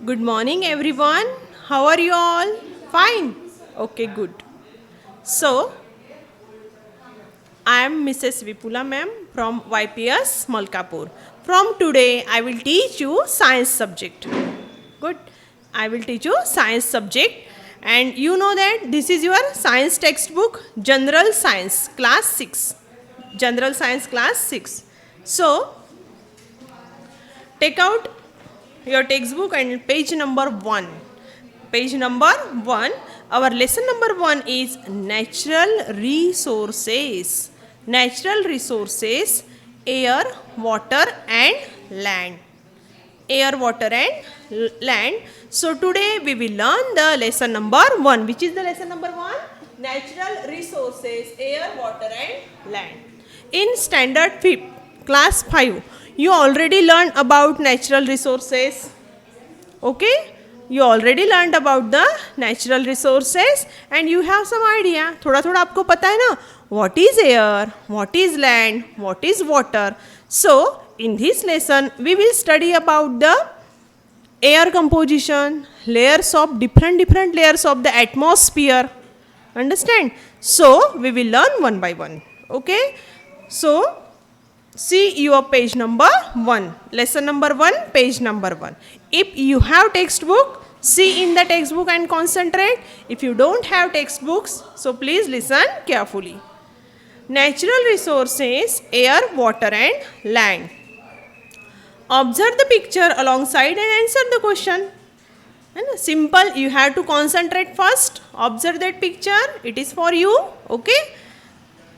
Good morning, everyone. How are you all? Fine. Okay, good. So, I am Mrs. Vipula ma'am from YPS Malkapur. From today, I will teach you science subject. Good. I will teach you science subject. And you know that this is your science textbook, General Science, Class 6. General Science, Class 6. So, take out your textbook and page number 1. Page number 1. Our lesson number 1 is natural resources. Natural resources, air, water and land. Air, water and land. So today we will learn the lesson number 1. Which is the lesson number 1? Natural resources, air, water and land. In standard 5, class 5, you already learned about natural resources. Okay? You already learned about the natural resources and you have some idea. थोड़ा थोड़ा आपको पता है ना what is air, what is land, what is water. So, in this lesson, we will study about the air composition, layers of different layers of the atmosphere. Understand? So, we will learn one by one. Okay? So, see your page number 1. Lesson number 1, page number 1. If you have textbook, see in the textbook and concentrate. If you don't have textbooks, so please listen carefully. Natural resources, air, water and land. Observe the picture alongside and answer the question. And simple, you have to concentrate first. Observe that picture. It is for you. Okay?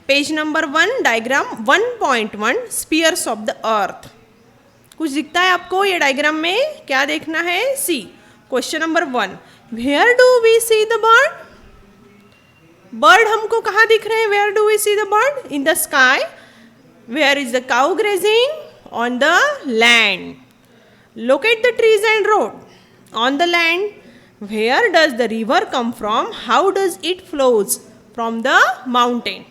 Page number 1 diagram 1.1 spheres of the earth. कुछ दिखता है आपको ये diagram में? क्या देखना है? C question number 1. Where do we see the bird? Bird हमको कहाँ दिख रहे हैं? Where do we see the bird? In the sky. Where is the cow grazing? On the land. Locate the trees and road. On the land. Where does the river come from? How does it flows? From the mountain.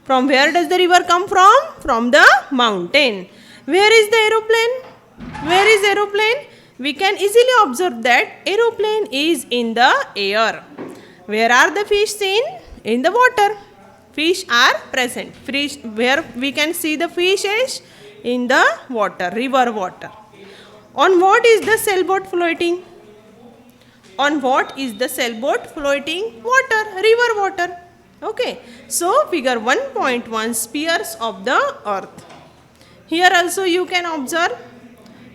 From where does the river come from? From the mountain. Where is the aeroplane? Where is aeroplane? We can easily observe that aeroplane is in the air. Where are the fish seen? In the water. Fish are present. Fish, where we can see the fishes? In the water, river water. On what is the sailboat floating? On what is the sailboat floating? Water, river water. Okay, so figure 1.1 spheres of the earth. Here also you can observe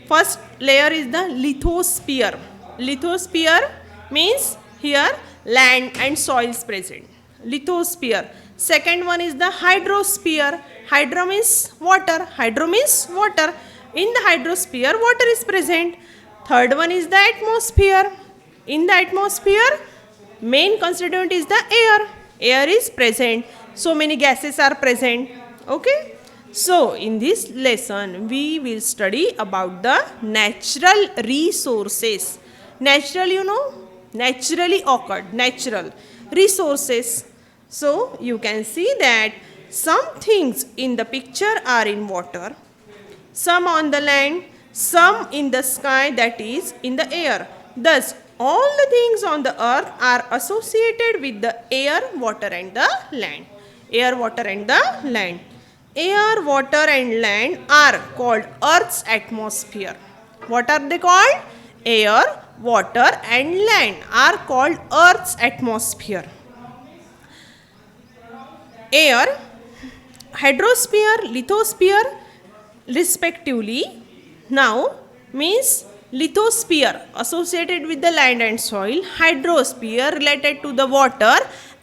first layer is the lithosphere. Lithosphere means here land and soils present. Lithosphere. Second one is the hydrosphere. Hydro means water. Hydro means water. In the hydrosphere water is present. Third one is the atmosphere. In the atmosphere main constituent is the air. Air is present. So many gases are present. Okay. So in this lesson we will study about the natural resources. Natural, you know, naturally occurred. Natural resources. So you can see that some things in the picture are in water, some on the land, some in the sky, that is in the air. Thus all the things on the earth are associated with the air, water and the land. Air, water and the land. Air, water and land are called Earth's atmosphere. What are they called? Air, water and land are called Earth's atmosphere. Air, hydrosphere, lithosphere respectively. Now means lithosphere associated with the land and soil, hydrosphere related to the water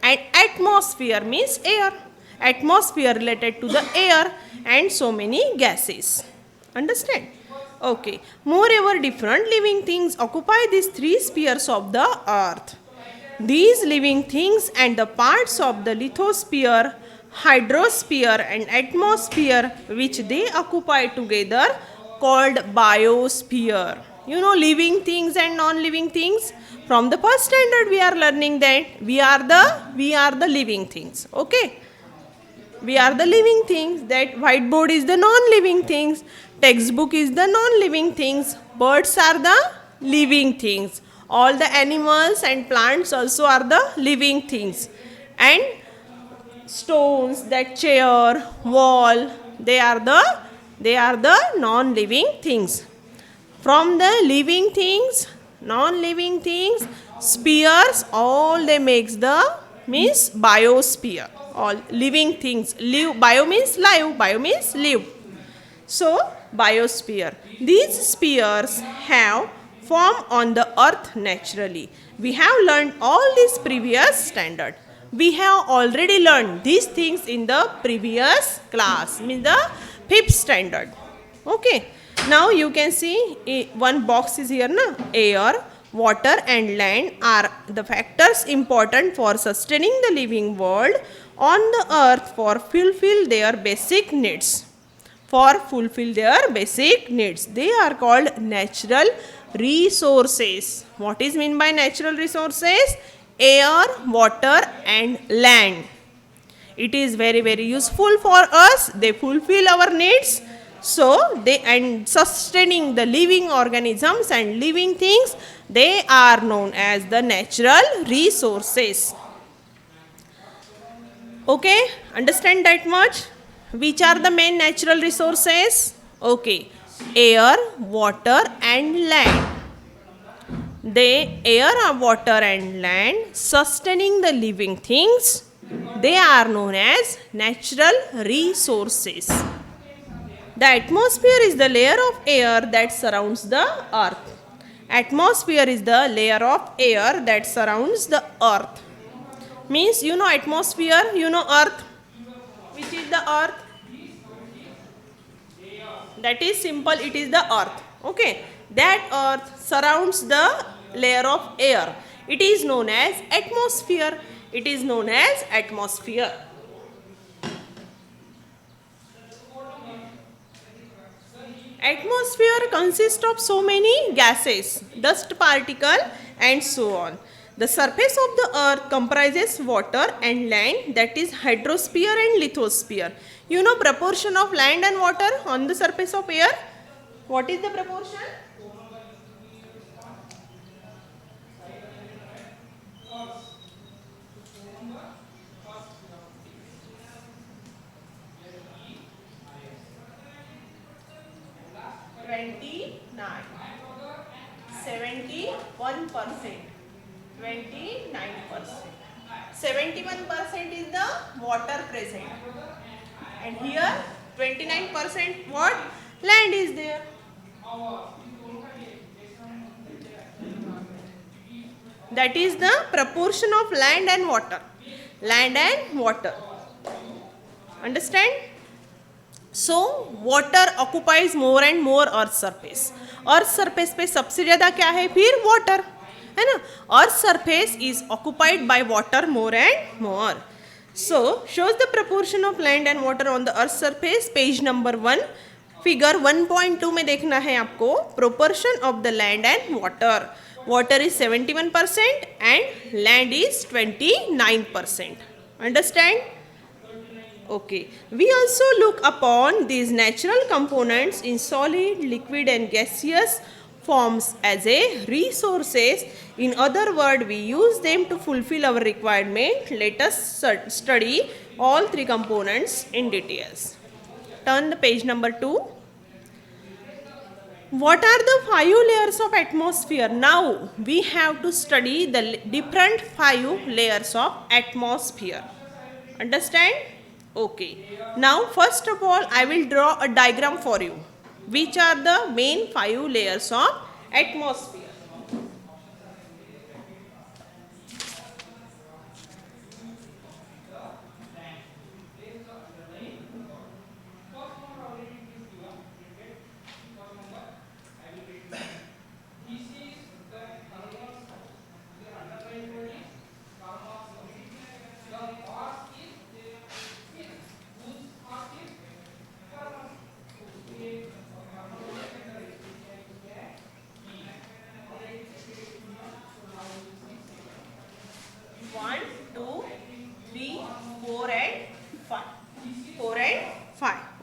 and atmosphere means air. Atmosphere related to the air and so many gases. Understand? Okay. Moreover, different living things occupy these three spheres of the earth. These living things and the parts of the lithosphere, hydrosphere and atmosphere which they occupy together called biosphere. You know, living things and non-living things. From the first standard we are learning that we are the living things. Okay. We are the living things. That whiteboard is the non-living things. Textbook is the non-living things. Birds are the living things. All the animals and plants also are the living things. And stones, that chair, wall, they are the non-living things. From the living things, non-living things, spheres, all they makes the means biosphere. All living things. Live, bio means live, bio means live. So, biosphere. These spheres have formed on the earth naturally. We have learned all this previous standard. We have already learned these things in the previous class, means the fifth standard. Okay. Now you can see one box is here, na? Air, water and land are the factors important for sustaining the living world on the earth for fulfill their basic needs. For fulfill their basic needs. They are called natural resources. What is meant by natural resources? Air, water and land. It is very very useful for us. They fulfill our needs. So they and sustaining the living organisms and living things, they are known as the natural resources. Okay, understand that much? Which are the main natural resources? Okay, air, water and land. They, air, water and land, sustaining the living things, they are known as natural resources. The atmosphere is the layer of air that surrounds the earth. Atmosphere is the layer of air that surrounds the earth. Means you know atmosphere, you know earth. Which is the earth? That is simple, it is the earth. Okay. That earth surrounds the layer of air. It is known as atmosphere. It is known as atmosphere. Atmosphere consists of so many gases, dust particle and so on. The surface of the earth comprises water and land, that is hydrosphere and lithosphere. You know proportion of land and water on the surface of air? What is the proportion? Nine. 71%. 29%. 71% is the water present. And here 29% what? Land is there. That is the proportion of land and water. Land and water. Understand? So water occupies more and more earth surface. Earth surface पे सबसे ज़्यादा क्या है फिर water, है ना? Earth surface is occupied by water more and more. So shows the proportion of land and water on the earth surface. Page number 1. Figure 1.2 में देखना है आपको proportion of the land and water. Water is 71% and land is 29%. Understand? Okay. We also look upon these natural components in solid, liquid and gaseous forms as a resources. In other words, we use them to fulfill our requirement. Let us study all three components in details. Turn the page number 2. What are the 5 layers of atmosphere? Now we have to study the different 5 layers of atmosphere. Understand? Okay. Now first of all I will draw a diagram for you. Which are the main 5 layers of atmosphere?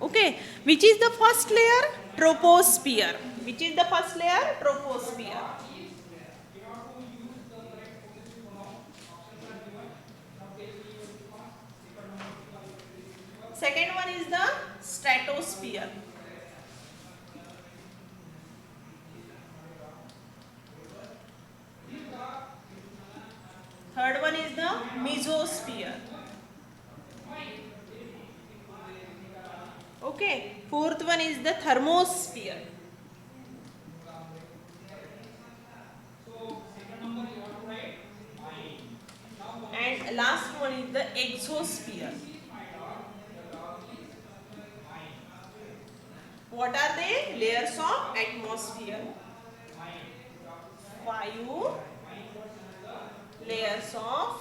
Okay, which is the first layer? Troposphere. Which is the first layer? Troposphere. Second one is the stratosphere. Third one is the mesosphere. Okay. Fourth one is the thermosphere. And last one is the exosphere. What are they? Layers of atmosphere. 5 layers of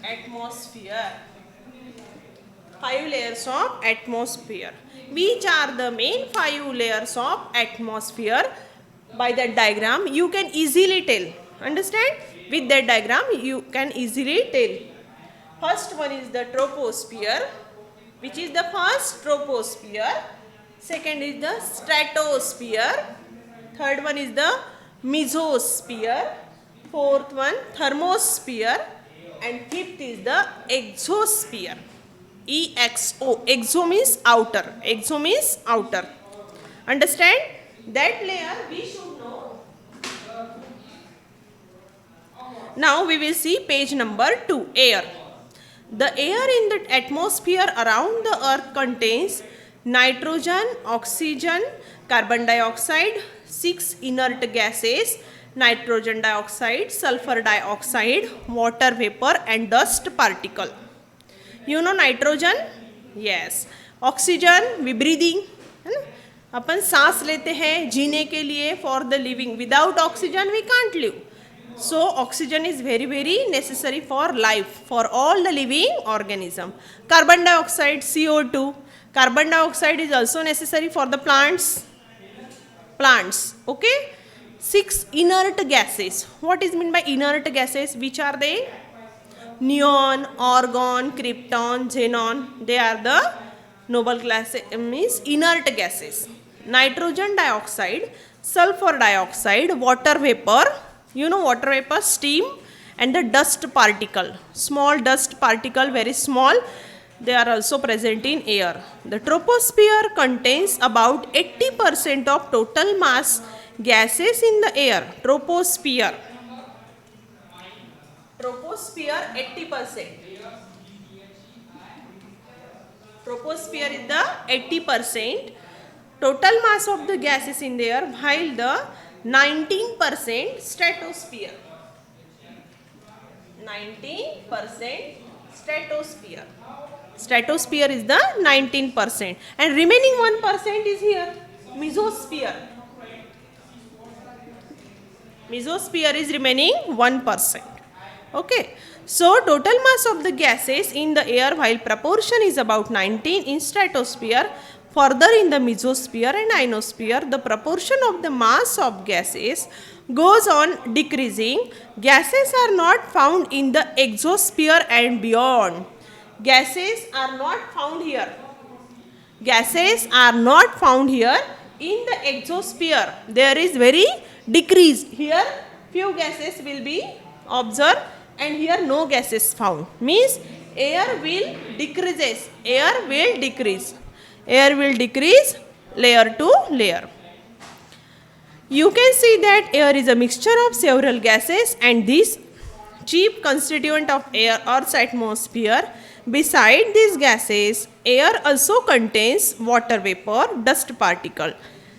atmosphere. 5 layers of atmosphere. Which are the main 5 layers of atmosphere? By that diagram you can easily tell. Understand? With that diagram you can easily tell. First one is the troposphere. Which is the first? Troposphere. Second is the stratosphere. Third one is the mesosphere. Fourth one thermosphere. And fifth is the exosphere. EXO. Exo means outer. Exo means outer. Understand? That layer we should know. Now we will see page number 2. Air. The air in the atmosphere around the earth contains nitrogen, oxygen, carbon dioxide, 6 inert gases, nitrogen dioxide, sulfur dioxide, water vapor and dust particle. You know nitrogen? Yes. Oxygen, we breathing. है ना? अपन सांस लेते हैं जीने के लिए, for the living. Without oxygen we can't live. So oxygen is very necessary for life, for all the living organism. Carbon dioxide, CO2. Carbon dioxide is also necessary for the plants. Okay. 6 inert gases. What is meant by inert gases? Which are they? Neon, argon, krypton, xenon. They are the noble class, means inert gases. Nitrogen dioxide, sulfur dioxide, water vapor. You know water vapor, steam, and the dust particle. Small dust particle, very small. They are also present in air. The troposphere contains about 80% of total mass gases in the air. Troposphere. Troposphere 80%. Troposphere is the 80% total mass of the gases in the air, while the 19% stratosphere. 19% stratosphere. Stratosphere is the 19%. And remaining 1% is here. Mesosphere. Mesosphere is remaining 1%. Okay. So total mass of the gases in the air, while proportion is about 19 in stratosphere, further in the mesosphere and ionosphere, the proportion of the mass of gases goes on decreasing. Gases are not found in the exosphere and beyond. Gases are not found here. Gases are not found here in the exosphere. There is very decrease. Here few gases will be observed and here no gases found. Means air will decreases. Air will decrease. Air will decrease layer to layer. You can see that air is a mixture of several gases, and this chief constituent of air, Earth's atmosphere. Beside these gases, air also contains water vapor, dust particle.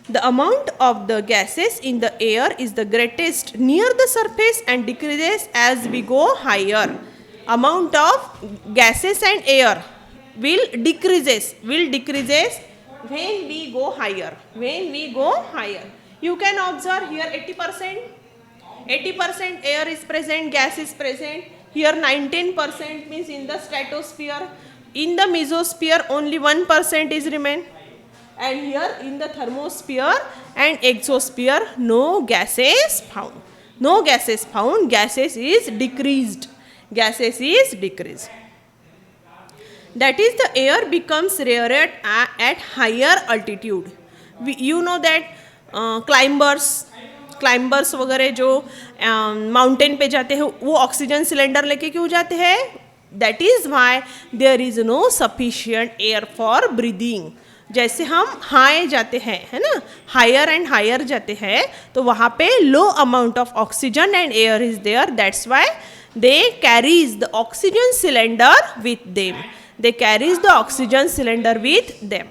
The amount of the gases in the air is the greatest near the surface and decreases as we go higher. Amount of gases and air will decreases when we go higher. When we go higher. You can observe here 80%. 80% air is present, gas is present. Here 19% means in the stratosphere. In the mesosphere only 1% is remain. And here in the thermosphere and exosphere no gases found. No gases found. Gases is decreased. Gases is decreased. That is, the air becomes rarer at higher altitude. You know that climbers climbers वगैरह जो mountain पे जाते हैं वो oxygen cylinder लेके क्यों जाते हैं? That is why there is no sufficient air for breathing. जैसे हम हाई जाते हैं, है ना, हायर एंड हायर जाते हैं, तो वहाँ पे low amount of oxygen and air is there. That's why they carries the oxygen cylinder with them. They carries the oxygen cylinder with them.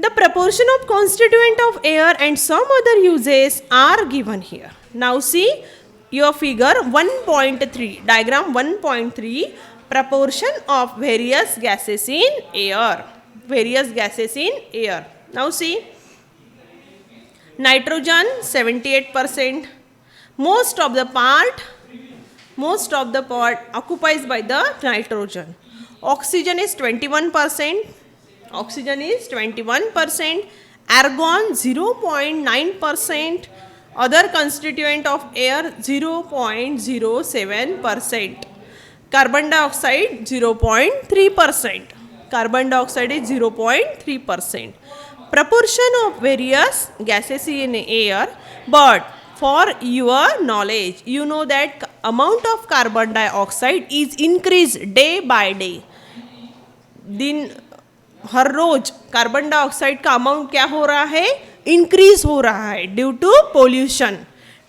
The proportion of constituent of air and some other uses are given here. Now see your figure 1.3, diagram 1.3, proportion of various gases in air. Various gases in air. Now see, nitrogen 78%. Most of the part occupies by the nitrogen. Oxygen is 21%. Oxygen is 21%. Argon 0.9%. Other constituent of air 0.07%. Carbon dioxide 0.3%. Carbon dioxide is 0.3%. Proportion of various gases in air, but for your knowledge, you know that amount of carbon dioxide is increased day by day. दिन हर रोज carbon dioxide का amount क्या हो रहा है? Increase हो रहा है due to pollution.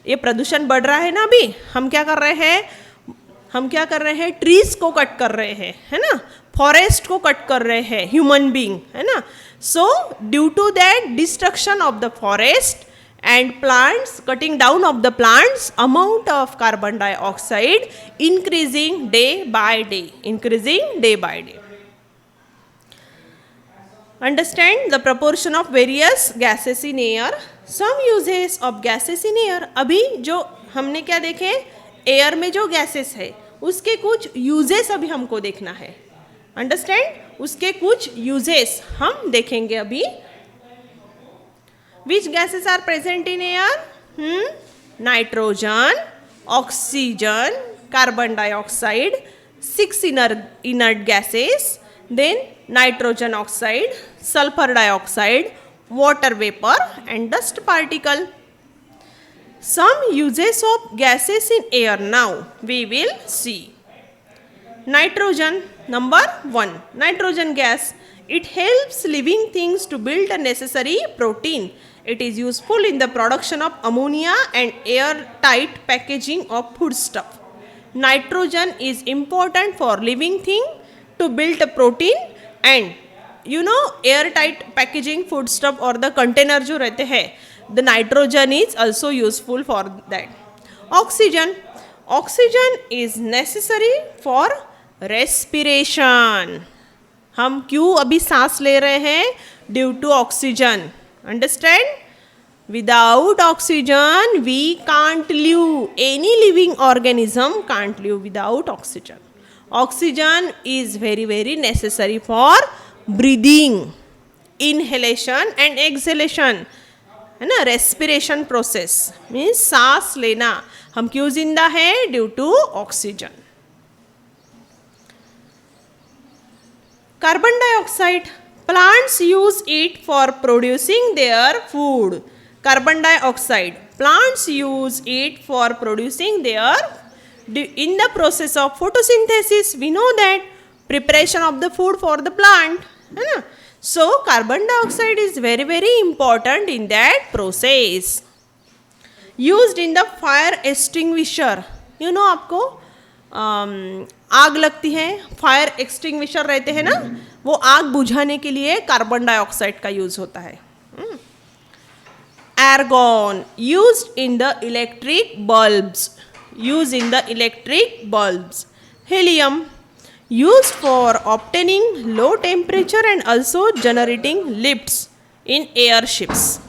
ये प्रदूषण बढ़ रहा है ना. अभी हम क्या कर रहे हैं? ट्रीज को कट कर रहे हैं, है ना, फॉरेस्ट को कट कर रहे हैं ह्यूमन बीइंग, है ना. So due to that destruction of the forest and plants, cutting down of the plants, amount of carbon dioxide increasing day by day. Understand the proportion of various gases in air. Some uses of gases in air. अभी जो हमने क्या देखे, air में जो gases है उसके कुछ यूजेस अभी हमको देखना है. अंडरस्टैंड, उसके कुछ यूजेस हम देखेंगे अभी. Which gases are present in air? Nitrogen, oxygen, carbon dioxide, 6 inert gases, then nitrogen oxide, sulfur dioxide, water vapor and dust particle. Some uses of gases in air now we will see. Nitrogen, number 1, nitrogen gas. It helps living things to build a necessary protein. It is useful in the production of ammonia and airtight packaging of foodstuff. Nitrogen is important for living thing to build a protein, and you know airtight packaging foodstuff or the container जो रहते हैं, the nitrogen is also useful for that. Oxygen is necessary for respiration. हम क्यों अभी सांस ले रहे हैं? Due to oxygen. Understand? Without oxygen, we can't live. Any living organism can't live without oxygen. Oxygen is very, very necessary for breathing, inhalation and exhalation. है ना, respiration process means सांस लेना. हम क्यों जिंदा है? Due to oxygen. Carbon dioxide. Plants use it for producing their food. Carbon dioxide. Plants use it for producing their. In the process of photosynthesis, we know that preparation of the food for the plant. है ना? So carbon dioxide is very, very important in that process. Used in the fire extinguisher. You know आपको आग लगती है, fire extinguisher रहते हैं ना, वो आग बुझाने के लिए कार्बन डाइऑक्साइड का यूज होता है. Argon used in the electric bulbs. Helium used for obtaining low temperature and also generating lifts in airships.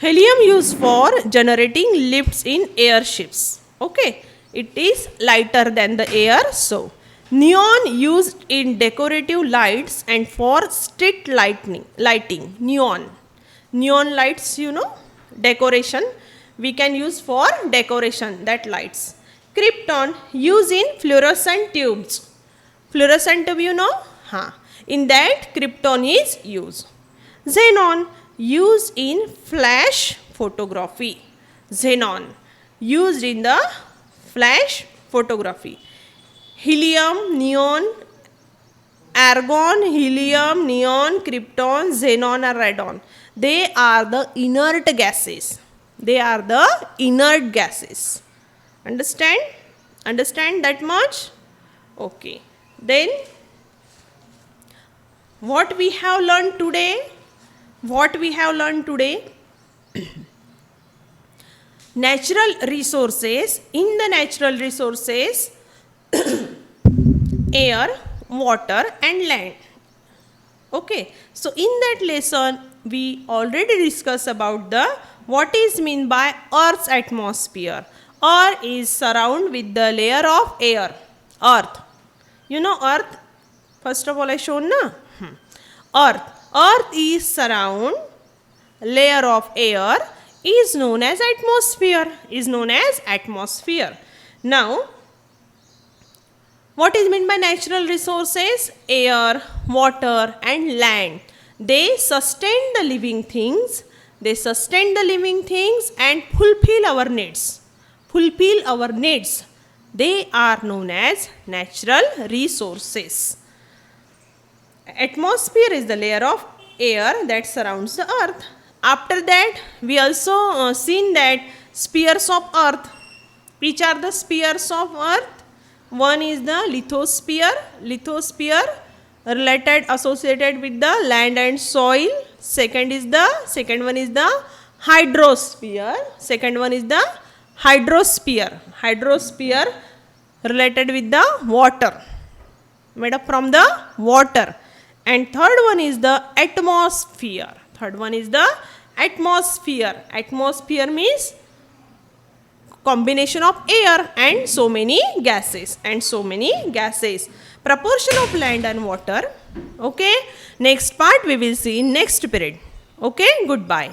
Helium used for generating lifts in airships. Okay, it is lighter than the air. So neon used in decorative lights and for street lighting. Neon lights, you know, decoration, we can use for decoration, that lights. Krypton used in fluorescent tubes. Fluorescent tube, you know, in that krypton is used. Xenon used in flash photography. Xenon used in the flash photography. Helium, neon, argon, helium, neon, krypton, xenon and radon. They are the inert gases. They are the inert gases. Understand? Understand that much? Okay. Then what we have learned today? What we have learned today? Natural resources. In the natural resources, air, water and land. Okay. So in that lesson, we already discussed about the what is mean by Earth's atmosphere. Earth is surrounded with the layer of air. Earth. You know Earth? First of all, I shown na. Earth. Earth is surround layer of air is known as atmosphere. Is known as atmosphere. Now, what is meant by natural resources? Air, water and land. They sustain the living things. They sustain the living things and fulfill our needs. Fulfill our needs. They are known as natural resources. Atmosphere is the layer of air that surrounds the earth. After that, we also seen that spheres of earth. Which are the spheres of earth? One is the lithosphere. Lithosphere related associated with the land and soil. Second one is the hydrosphere. Second one is the hydrosphere. Hydrosphere related with the water. Made up from the water. And third one is the atmosphere. Third one is the atmosphere. Atmosphere means combination of air and so many gases. Proportion of land and water. Okay. Next part we will see in next period. Okay. Goodbye.